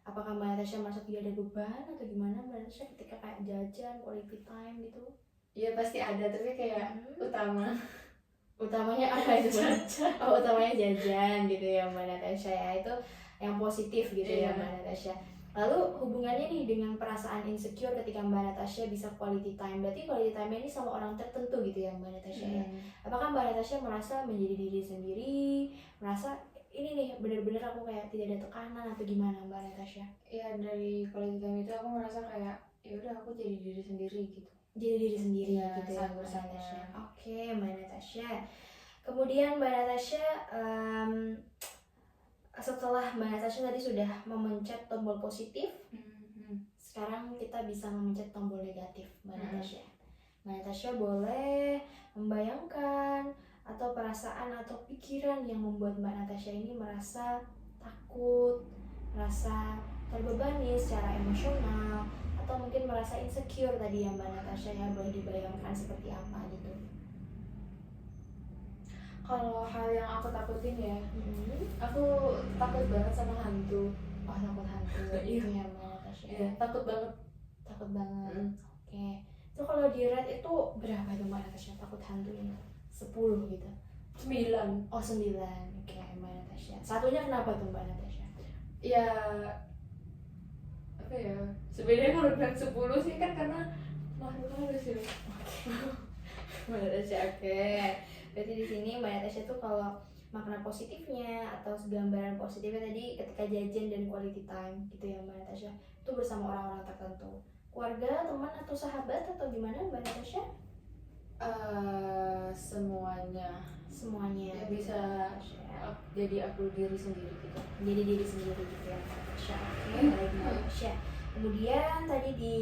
Speaker 2: Apakah Mbak Natasha merasa tidak ada beban atau gimana Mbak Natasha ketika kayak jajan, quality time gitu?
Speaker 1: Iya pasti ada, tapi kayak
Speaker 2: Utamanya apa itu Mbak? Oh, utamanya jajan gitu ya Mbak Natasha ya. Itu yang positif gitu ya
Speaker 1: Iya.
Speaker 2: Mbak Natasha. Lalu hubungannya nih dengan perasaan insecure ketika Mbak Natasha bisa quality time. Berarti quality time ini sama orang tertentu gitu ya Mbak Natasha ya. Apakah Mbak Natasha merasa menjadi diri sendiri, merasa ini nih bener-bener aku kayak tidak ada tekanan atau gimana Mbak Natasha?
Speaker 1: Iya, dari quality time itu aku merasa kayak ya udah aku jadi diri sendiri gitu.
Speaker 2: Jadi diri sendiri
Speaker 1: Iya,
Speaker 2: gitu ya
Speaker 1: saat
Speaker 2: Mbak
Speaker 1: bersama.
Speaker 2: Natasha. Oke Mbak Natasha. Kemudian Mbak Natasha, setelah Mbak Natasha tadi sudah memencet tombol positif, sekarang kita bisa memencet tombol negatif Mbak Natasha. Mbak Natasha boleh membayangkan atau perasaan atau pikiran yang membuat Mbak Natasha ini merasa takut, merasa terbebani secara emosional, atau mungkin merasa insecure tadi ya Mbak Natasha ya. Boleh dibayangkan seperti apa gitu.
Speaker 1: Kalau hal yang aku takutin ya, aku takut banget sama hantu.
Speaker 2: Oh, takut hantu
Speaker 1: Iya.
Speaker 2: gitu ya Mbak Natasha.
Speaker 1: Iya, takut banget.
Speaker 2: Takut banget. Oke. Itu kalau di rate itu berapa tuh Mbak Natasha takut hantu ini? 10 gitu.
Speaker 1: 9.
Speaker 2: Oh, 9. Oke, Mbak Natasha. Satunya kenapa tuh Mbak Natasha?
Speaker 1: Ya apa ya? Sebenarnya kalau bilang 10 sih kan karena makhluk halus ya.
Speaker 2: Mbak Natasha, oke. Berarti di sini Mbak Natasha tuh kalau makna positifnya atau gambaran positifnya tadi ketika jajan dan quality time gitu ya Mbak Natasha, itu bersama orang-orang tertentu, keluarga, teman atau sahabat atau gimana Mbak Natasha? Semuanya
Speaker 1: Ya, bisa jadi aku diri sendiri gitu.
Speaker 2: jadi diri sendiri gitu ya Mbak Natasha. Oke, baik Mbak Natasha. Kemudian tadi di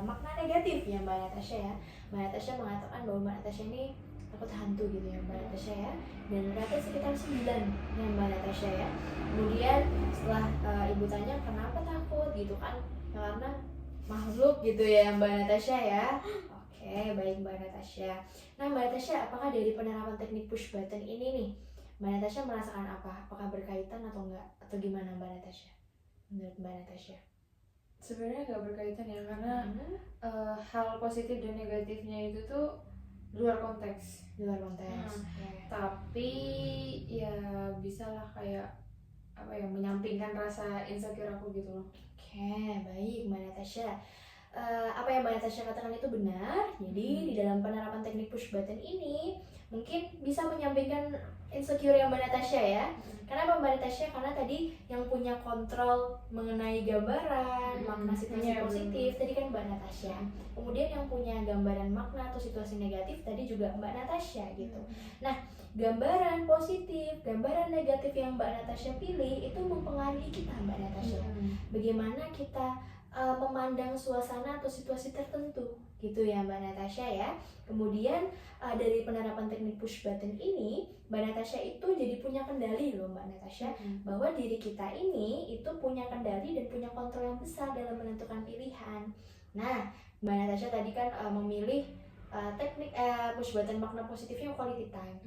Speaker 2: makna negatif ya Mbak Natasha ya, Mbak Natasha mengatakan bahwa Mbak Natasha ini takut hantu gitu ya Mbak Natasha ya, dan rata sekitar 9 ya Mbak Natasha ya. Kemudian setelah ibu tanya kenapa takut gitu kan, ya karena makhluk gitu ya Mbak Natasha ya. Oke, baik Mbak Natasha. Nah Mbak Natasha, apakah dari penerapan teknik push button ini nih Mbak Natasha merasakan apa? Apakah berkaitan atau enggak? Atau gimana Mbak Natasha? Menurut Mbak Natasha?
Speaker 1: Sebenarnya nggak berkaitan ya, karena hal positif dan negatifnya itu tuh di luar konteks.
Speaker 2: Di luar konteks.
Speaker 1: Tapi ya bisa lah kayak apa ya, menyampingkan rasa insecure aku gitu loh.
Speaker 2: Oke, baik Mbak Natasha. Apa yang Mbak Natasha katakan itu benar. Jadi di dalam penerapan teknik push button ini mungkin bisa menyampingkan insecure yang Mbak Natasha ya. Kenapa Mbak Natasha? Karena tadi yang punya kontrol mengenai gambaran, makna situasi positif tadi kan Mbak Natasha. Kemudian yang punya gambaran makna atau situasi negatif tadi juga Mbak Natasha gitu. Nah, gambaran positif, gambaran negatif yang Mbak Natasha pilih itu mempengaruhi kita Mbak Natasha. Bagaimana kita memandang suasana atau situasi tertentu gitu ya Mbak Natasha ya. Kemudian dari penerapan teknik push button ini, Mbak Natasha itu jadi punya kendali loh Mbak Natasha, bahwa diri kita ini itu punya kendali dan punya kontrol yang besar dalam menentukan pilihan. Nah, Mbak Natasha tadi kan memilih teknik push button, makna positifnya quality time.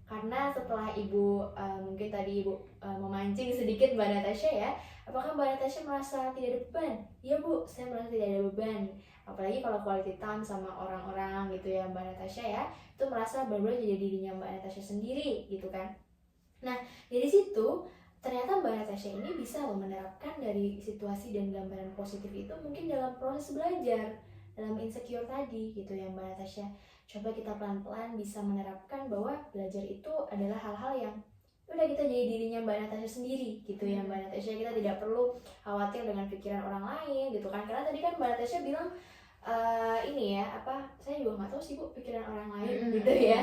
Speaker 2: Karena setelah Ibu mungkin tadi Ibu memancing sedikit Mbak Natasha ya, apakah Mbak Natasha merasa tidak ada beban? Iya Bu, saya merasa tidak ada beban. Apalagi kalau quality time sama orang-orang gitu ya Mbak Natasha ya, itu merasa benar-benar jadi dirinya Mbak Natasha sendiri gitu kan. Nah, dari situ ternyata Mbak Natasha ini bisa menerapkan dari situasi dan gambaran positif itu mungkin dalam proses belajar, dalam insecure tadi gitu ya Mbak Natasha. Coba kita pelan-pelan bisa menerapkan bahwa belajar itu adalah hal-hal yang udah kita jadi dirinya Mbak Natasha sendiri gitu ya Mbak Natasha. Kita tidak perlu khawatir dengan pikiran orang lain gitu kan, karena tadi kan Mbak Natasha bilang ini ya saya juga nggak tahu sih Bu pikiran orang lain gitu ya.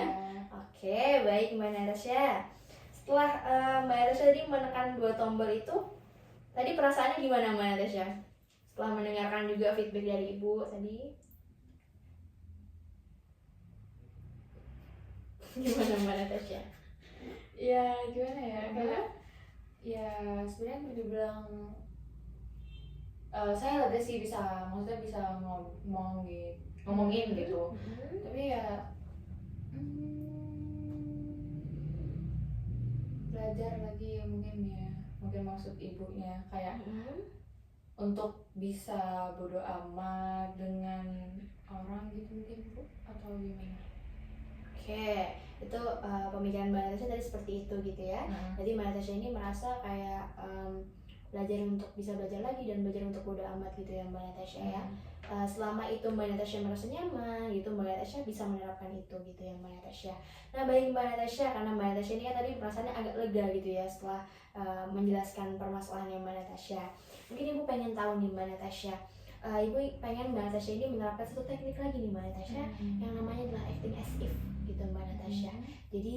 Speaker 2: Oke, baik Mbak Natasha. Setelah Mbak Natasha tadi menekan 2 tombol itu, tadi perasaannya gimana Mbak Natasha? Setelah mendengarkan juga feedback dari Ibu tadi, gimana Mbak Natasha?
Speaker 1: Ya gimana ya, kayak ya sebenarnya dibilang saya lega sih, maksudnya bisa ngomongin gitu. Tapi ya belajar lagi ya mungkin maksud ibunya kayak untuk bisa bodo amat dengan orang gitu mungkin Bu, atau gimana?
Speaker 2: Oke, itu pemikiran Mbak Natasha tadi seperti itu gitu ya. Jadi Mbak Natasha ini merasa kayak belajar untuk bisa belajar lagi dan belajar untuk bodo amat gitu ya Mbak Natasha ya. Selama itu Mbak Natasha merasa nyaman gitu, Mbak Natasha bisa menerapkan itu gitu ya Mbak Natasha. Nah baik Mbak Natasha, karena Mbak Natasha ini kan tadi perasaannya agak lega gitu ya setelah menjelaskan permasalahannya Mbak Natasha. Mungkin Ibu pengen tahu nih Mbak Natasha, Ibu pengen Mbak Natasha ini menerapkan satu teknik lagi nih Mbak Natasha, yang namanya adalah acting as if gitu Mbak Natasha. Jadi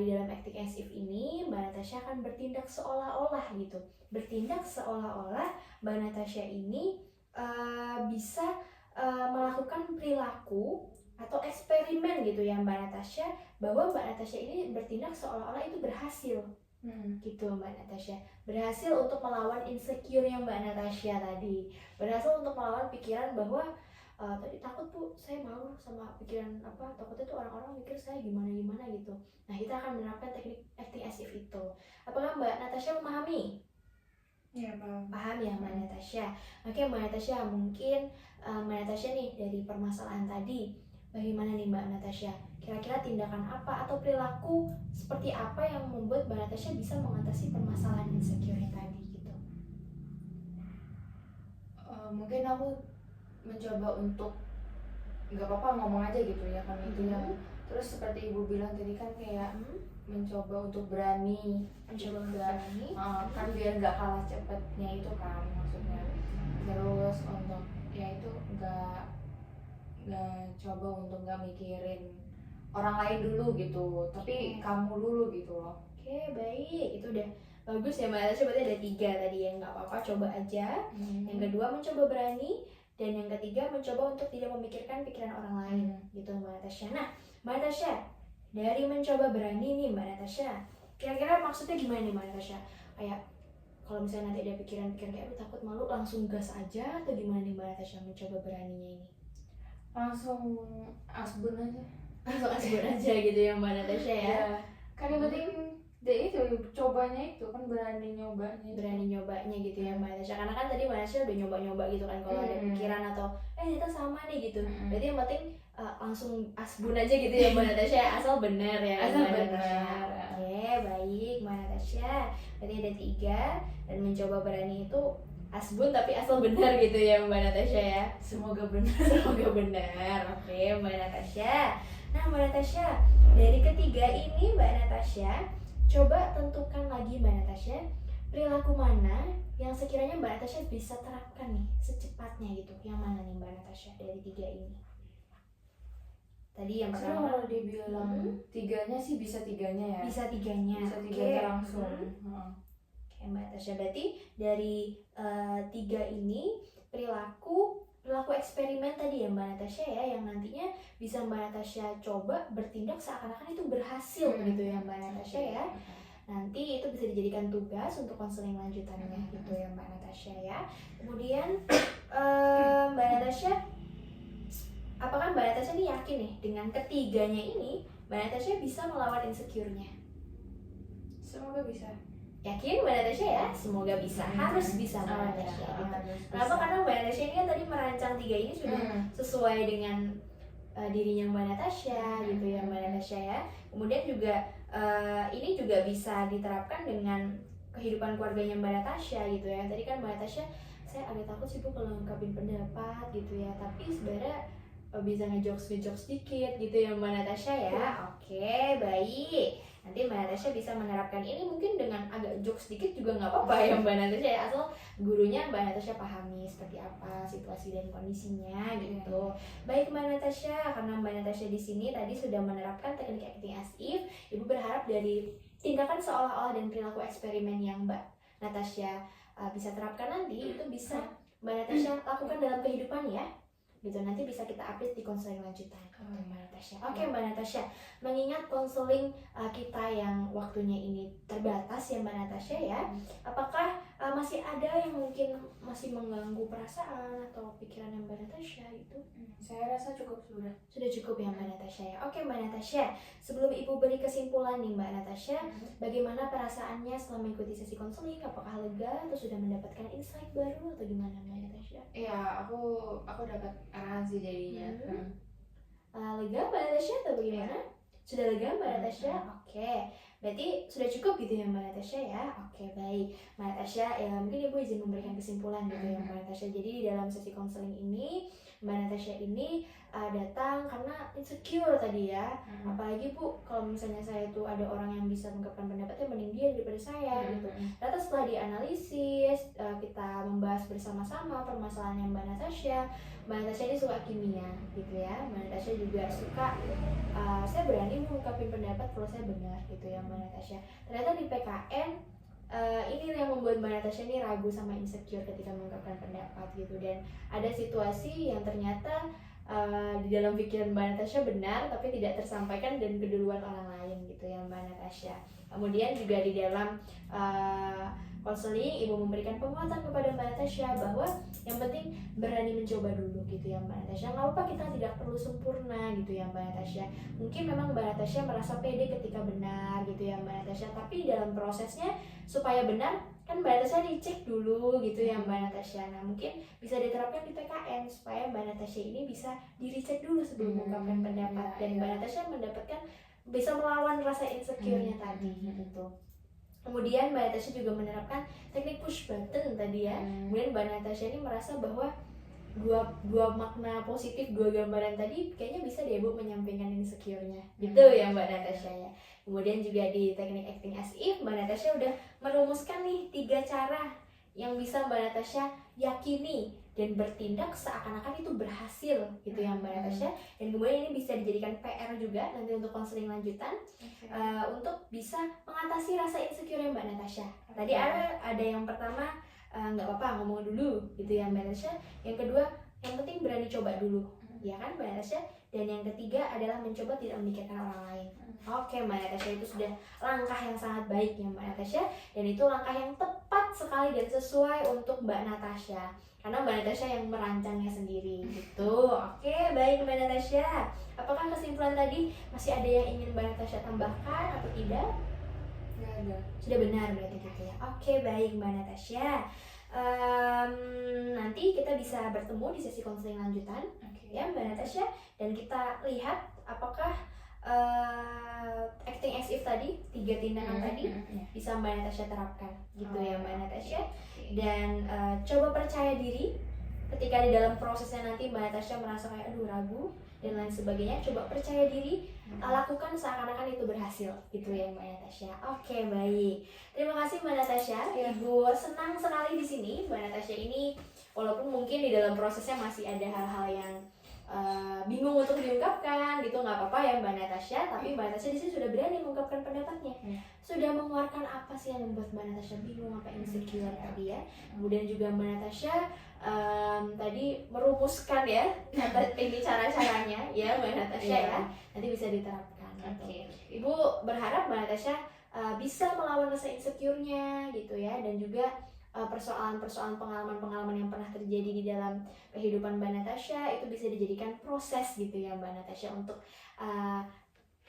Speaker 2: di dalam acting as if ini Mbak Natasha akan bertindak seolah-olah gitu, bertindak seolah-olah Mbak Natasha ini bisa melakukan perilaku atau eksperimen gitu ya Mbak Natasha, bahwa Mbak Natasha ini bertindak seolah-olah itu berhasil gitu Mbak Natasha, berhasil untuk melawan insecure-nya Mbak Natasha tadi, berhasil untuk melawan pikiran bahwa tadi takut Bu, saya malu sama pikiran takutnya tuh orang-orang mikir saya gimana gitu. Nah kita akan menerapkan teknik acting as if itu. Apakah Mbak Natasha memahami?
Speaker 1: Iya paham.
Speaker 2: Paham ya Mbak Natasha. Oke Mbak Natasha, mungkin Mbak Natasha nih dari permasalahan tadi, bagaimana nih Mbak Natasha? Kira-kira tindakan apa atau perilaku seperti apa yang membuat Mbak Natasha bisa mengatasi permasalahan insecure tadi gitu?
Speaker 1: Mungkin aku mencoba untuk nggak apa-apa ngomong aja gitu ya kan intinya. Terus seperti Ibu bilang tadi kan kayak mencoba untuk berani, kan biar nggak kalah cepetnya itu kan maksudnya. Terus untuk ya itu nggak coba untuk nggak mikirin orang lain dulu gitu, tapi kamu dulu gitu loh.
Speaker 2: Oke, baik, itu udah bagus ya Mbak Natasha. Berarti ada 3 tadi yang nggak apa-apa, coba aja. Yang kedua mencoba berani, dan yang ketiga mencoba untuk tidak memikirkan pikiran orang lain gitu Mbak Natasha. Nah Mbak Natasha, dari mencoba berani nih Mbak Natasha, kira-kira maksudnya gimana nih Mbak Natasha? Kayak kalau misalnya nanti ada pikiran-pikiran kayak aku takut malu, langsung gas aja atau gimana nih Mbak Natasha mencoba beraninya ini?
Speaker 1: Langsung asbun aja.
Speaker 2: Langsung asbun aja gitu ya Mbak Natasha ya.
Speaker 1: Kan yang penting itu cobanya itu kan berani nyobanya
Speaker 2: gitu ya Mbak Natasha. Karena kan tadi Mbak Natasha udah nyoba gitu kan, kalau ada pikiran atau kita sama nih gitu. Berarti yang penting langsung asbun aja gitu ya Mbak Natasha, asal benar ya
Speaker 1: asal
Speaker 2: Mbak
Speaker 1: benar.
Speaker 2: Natasha. Oke, baik Mbak Natasha. Berarti ada 3, dan mencoba berani itu asbun tapi asal benar gitu ya Mbak Natasha ya.
Speaker 1: Semoga benar.
Speaker 2: Semoga benar. Oke Mbak Natasha. Nah Mbak Natasha, dari ketiga ini Mbak Natasha, coba tentukan lagi Mbak Natasha, perilaku mana yang sekiranya Mbak Natasha bisa terapkan nih secepatnya gitu. Yang mana nih Mbak Natasha dari 3 ini? Tadi yang pertama
Speaker 1: kalau dibilang 3-nya sih bisa 3-nya ya.
Speaker 2: Bisa 3-nya.
Speaker 1: Bisa 3-nya langsung.
Speaker 2: Oke, Mbak Natasha, berarti dari 3 ini perilaku eksperimen tadi ya Mbak Natasha ya, yang nantinya bisa Mbak Natasha coba bertindak seakan-akan itu berhasil gitu ya Mbak Natasha ya. Nanti itu bisa dijadikan tugas untuk konseling lanjutannya gitu ya Mbak Natasha ya. Kemudian Mbak Natasha, apakah Mbak Natasha ini yakin nih dengan ketiganya ini Mbak Natasha bisa melawan insecure-nya?
Speaker 1: Semoga bisa.
Speaker 2: Yakin Mbak Natasha ya? Semoga bisa, harus bisa Mbak Natasha gitu. Kenapa? Karena Mbak Natasha ini kan tadi merancang 3 ini sudah sesuai dengan dirinya Mbak Natasha gitu ya Mbak Natasha ya. Kemudian juga ini juga bisa diterapkan dengan kehidupan keluarganya Mbak Natasha gitu ya. Tadi kan Mbak Natasha, saya agak takut sih Bu kalau ngungkapin pendapat gitu ya, tapi sebenarnya bisa ngejokes dikit gitu ya Mbak Natasha ya. Oke, baik. Nanti Mbak Natasha bisa menerapkan ini mungkin dengan agak jokes sedikit juga nggak apa-apa ya Mbak Natasha ya, asal gurunya Mbak Natasha pahami seperti apa situasi dan kondisinya gitu. Baik Mbak Natasha, karena Mbak Natasha di sini tadi sudah menerapkan teknik acting as if, Ibu berharap dari tindakan seolah-olah dan perilaku eksperimen yang Mbak Natasha bisa terapkan nanti itu bisa Mbak Natasha lakukan dalam kehidupan ya. Gitu, nanti bisa kita update di konseling lanjutan Mbak Natasha. Oke Mbak Natasha, mengingat konseling kita yang waktunya ini terbatas ya Mbak Natasha ya, apakah masih ada yang mungkin masih mengganggu perasaan atau pikiran yang Mbak Natasha gitu?
Speaker 1: Saya rasa cukup
Speaker 2: Sudah cukup ya Mbak Natasha ya. Oke Mbak Natasha, sebelum Ibu beri kesimpulan nih Mbak Natasha, bagaimana perasaannya setelah mengikuti sesi konseling? Apakah lega atau sudah mendapatkan insight baru atau gimana Mbak Natasha?
Speaker 1: Iya, aku dapat arahan sih jadinya.
Speaker 2: Lega Mbak Natasha atau bagaimana? Sudah lega Mbak Natasha? Oke, berarti sudah cukup gitu ya Mbak Natasha ya. Oke, baik Mbak Natasha, ya mungkin Ibu izin memberikan kesimpulan gitu ya Mbak Natasha. Jadi di dalam sesi konseling ini Mbak Natasha ini datang karena insecure tadi ya. Apalagi Bu, kalau misalnya saya tuh ada orang yang bisa mengungkapkan pendapatnya mending dia daripada saya gitu. Ternyata setelah dianalisis, kita membahas bersama-sama permasalahan yang Mbak Natasha ini suka kimia gitu ya. Mbak Natasha juga suka saya berani mengungkapin pendapat kalau saya benar gitu ya Mbak Natasha. Ternyata di PKN ini yang membuat Mbak Natasha ini ragu sama insecure ketika mengungkapkan pendapat gitu, dan ada situasi yang ternyata di dalam pikiran Mbak Natasha benar tapi tidak tersampaikan dan keduluan orang lain gitu ya Mbak Natasha. Kemudian juga di dalam konseling Ibu memberikan penguatan kepada Mbak Natasha bahwa yang penting berani mencoba dulu gitu ya Mbak Natasha. Nggak apa-apa kita tidak perlu sempurna gitu ya Mbak Natasha. Mungkin memang Mbak Natasha merasa pede ketika benar gitu ya Mbak Natasha, tapi dalam prosesnya supaya benar kan Mbak Natasha dicek dulu gitu ya Mbak Natasha. Nah mungkin bisa diterapkan di PKN supaya Mbak Natasha ini bisa dicek dulu sebelum mengungkapkan pendapat, dan Mbak Natasha mendapatkan bisa melawan rasa insecure-nya tadi gitu. Kemudian Mbak Natasha juga menerapkan teknik push button tadi ya. Kemudian Mbak Natasha ini merasa bahwa dua makna positif, dua gambaran tadi kayaknya bisa deh Bu menyampaikan insecure-nya gitu ya Mbak Natasha ya. Kemudian juga di teknik acting as if Mbak Natasha udah merumuskan nih 3 cara yang bisa Mbak Natasha yakini dan bertindak seakan-akan itu berhasil gitu ya Mbak Natasha. Dan kemudian ini bisa dijadikan PR juga nanti untuk konseling lanjutan untuk bisa mengatasi rasa insecure Mbak Natasha. Tadi ada yang pertama nggak apa-apa ngomong dulu gitu ya Mbak Natasha. Yang kedua yang penting berani coba dulu ya kan Mbak Natasha. Dan yang ketiga adalah mencoba tidak memikirkan orang lain. Oke Mbak Natasha, itu sudah langkah yang sangat baik ya Mbak Natasha, dan itu langkah yang tepat sekali dan sesuai untuk Mbak Natasha karena Mbak Natasha yang merancangnya sendiri gitu. Oke, baik Mbak Natasha, apakah kesimpulan tadi masih ada yang ingin Mbak Natasha tambahkan atau tidak?
Speaker 1: Nggak ada.
Speaker 2: Sudah benar berarti gitu ya. Oke, baik Mbak Natasha. Nanti kita bisa bertemu di sesi konseling lanjutan ya Mbak Natasha, dan kita lihat apakah acting as if tadi 3 tindakan tadi bisa Mbak Natasha terapkan gitu ya Mbak Natasha. Dan coba percaya diri ketika di dalam prosesnya nanti Mbak Natasha merasa kayak aduh ragu dan lain sebagainya, coba percaya diri, lakukan seakan-akan itu berhasil gitu ya Mbak Natasha. Oke, baik. Terima kasih Mbak Natasha. Ibu senang sekali di sini. Mbak Natasha ini walaupun mungkin di dalam prosesnya masih ada hal-hal yang bingung untuk diungkapkan gitu, nggak apa-apa ya Mbak Natasha, tapi Mbak Natasha di sini sudah berani mengungkapkan pendapatnya, sudah mengeluarkan apa sih yang membuat Mbak Natasha bingung, apa insecure tadi ya. Kemudian juga Mbak Natasha tadi merumuskan ya ini cara-caranya ya Mbak Natasha ya, nanti bisa diterapkan.
Speaker 1: Oke.
Speaker 2: Ibu berharap Mbak Natasha bisa melawan rasa insecure-nya gitu ya, dan juga persoalan-persoalan pengalaman-pengalaman yang pernah terjadi di dalam kehidupan Mbak Natasha itu bisa dijadikan proses gitu ya Mbak Natasha untuk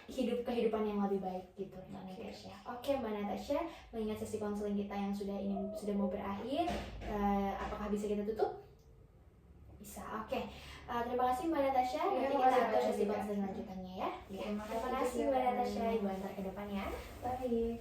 Speaker 2: hidup kehidupan yang lebih baik gitu Mbak Natasha. Oke Mbak Natasha, mengingat sesi konseling kita yang sudah mau berakhir, apakah bisa kita tutup? Bisa. Oke. Terima kasih Mbak Natasha.
Speaker 1: Ya,
Speaker 2: Nanti
Speaker 1: terima
Speaker 2: kita
Speaker 1: kasih,
Speaker 2: atur
Speaker 1: Mbak
Speaker 2: sesi
Speaker 1: Natasha.
Speaker 2: konseling lanjutannya ya.
Speaker 1: Terima
Speaker 2: Terima kasih Mbak Natasha. Ibu antar ke depannya.
Speaker 1: Baik.